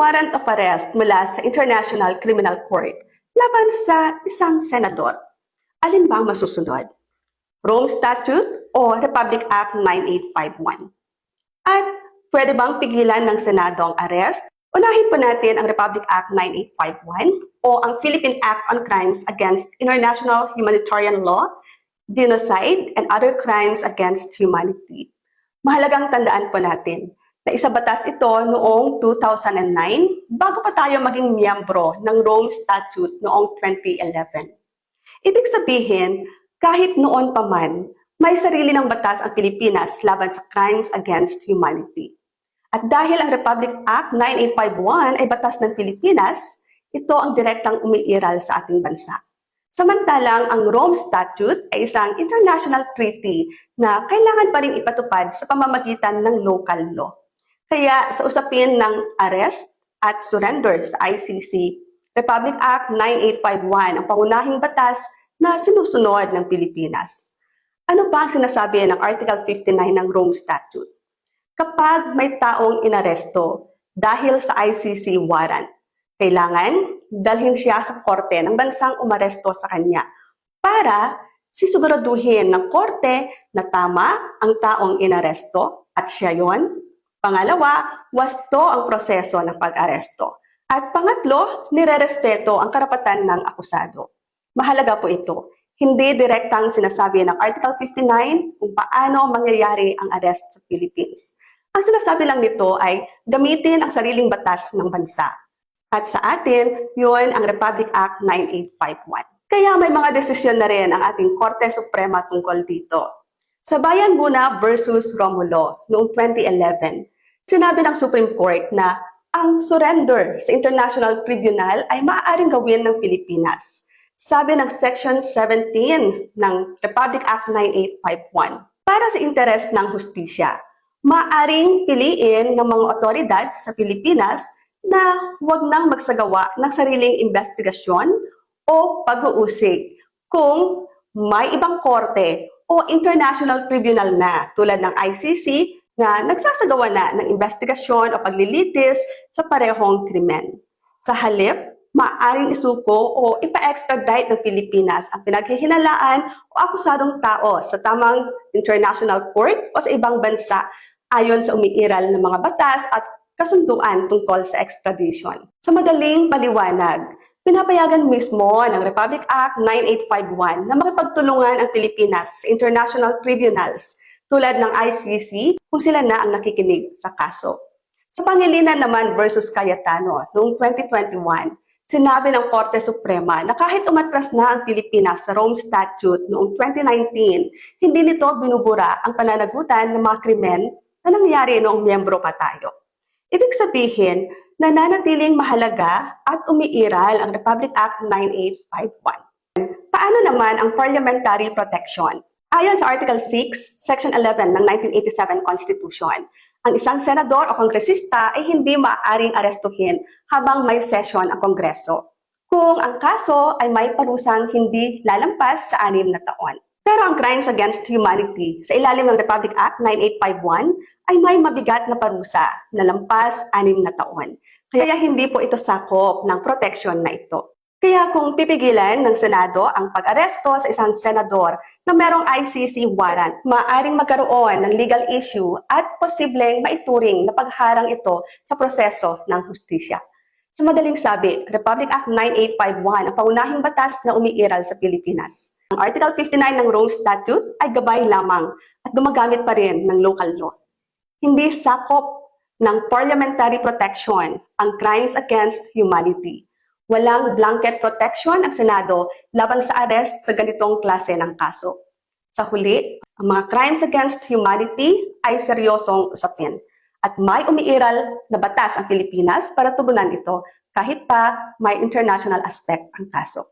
warrant of arrest mula sa International Criminal Court laban sa isang senador. Alin ba ang masusunod? Rome Statute o Republic Act 9851? At pwede bang pigilan ng Senado ang arrest? Unahin po natin ang Republic Act 9851 o ang Philippine Act on Crimes Against International Humanitarian Law, Genocide, and Other Crimes Against Humanity. Mahalagang tandaan po natin na isa batas ito noong 2009 bago pa tayo maging miyembro ng Rome Statute noong 2011. Ibig sabihin, kahit noon pa man, may sarili ng batas ang Pilipinas laban sa crimes against humanity. At dahil ang Republic Act 9851 ay batas ng Pilipinas, ito ang direktang umiiral sa ating bansa. Samantalang ang Rome Statute ay isang international treaty na kailangan pa rin ipatupad sa pamamagitan ng local law. Kaya sa usapin ng arrest at surrender sa ICC, Republic Act 9851 ang pangunahing batas na sinusunod ng Pilipinas. Ano ba ang sinasabi ng Article 59 ng Rome Statute? Kapag may taong inaresto dahil sa ICC warrant, kailangan dalhin siya sa korte ng bansang umaresto sa kanya para sisiguraduhin ng korte na tama ang taong inaresto at siya yon. Pangalawa, wasto ang proseso ng pag-aresto. At pangatlo, nirerespeto ang karapatan ng akusado. Mahalaga po ito. Hindi direktang sinasabi ng Article 59 kung paano mangyayari ang arrest sa Philippines. Ang sinasabi lang nito ay gamitin ang sariling batas ng bansa. At sa atin, yun ang Republic Act 9851. Kaya may mga desisyon na rin ang ating Korte Suprema tungkol dito. Sa Bayan Muna versus Romulo noong 2011, sinabi ng Supreme Court na ang surrender sa International Tribunal ay maaaring gawin ng Pilipinas. Sabi ng Section 17 ng Republic Act 9851, para sa interes ng hustisya, maaaring piliin ng mga otoridad sa Pilipinas na huwag nang magsagawa ng sariling investigasyon o pag-uusig kung may ibang korte o international tribunal na tulad ng ICC na nagsasagawa na ng investigasyon o paglilitis sa parehong krimen. Sa halip, maaaring isuko o ipa-extradite ng Pilipinas ang pinaghihinalaan o akusadong tao sa tamang international court o sa ibang bansa ayon sa umiiral ng mga batas at kasunduan tungkol sa extradition. Sa madaling paliwanag, pinapayagan mismo ng Republic Act 9851 na makipagtulungan ang Pilipinas sa international tribunals tulad ng ICC kung sila na ang nakikinig sa kaso. Sa Pangilinan naman versus Cayetano noong 2021, sinabi ng Korte Suprema na kahit umatras na ang Pilipinas sa Rome Statute noong 2019, hindi nito binubura ang pananagutan ng mga krimen na nangyari noong miyembro pa tayo. Ibig sabihin, nananatiling mahalaga at umiiral ang Republic Act 9851. Paano naman ang parliamentary protection? Ayon sa Article 6, Section 11 ng 1987 Constitution, ang isang senador o kongresista ay hindi maaaring arestuhin habang may session ang Kongreso kung ang kaso ay may parusang hindi lalampas sa 6 na taon. Pero ang crimes against humanity sa ilalim ng Republic Act 9851 ay may mabigat na parusa na lampas 6 na taon. Kaya hindi po ito sakop ng protection na ito. Kaya kung pipigilan ng Senado ang pag-aresto sa isang senador na merong ICC warrant, maaaring magkaroon ng legal issue at posibleng maituring na pagharang ito sa proseso ng hustisya. Sa madaling sabi, Republic Act 9851 ang paunahing batas na umiiral sa Pilipinas. Ang Article 59 ng Rome Statute ay gabay lamang at gumagamit pa rin ng local law. Hindi sakop ng parliamentary protection ang crimes against humanity. Walang blanket protection ang Senado laban sa arrest sa ganitong klase ng kaso. Sa huli, ang mga crimes against humanity ay seryosong usapin at may umiiral na batas ang Pilipinas para tugunan ito kahit pa may international aspect ang kaso.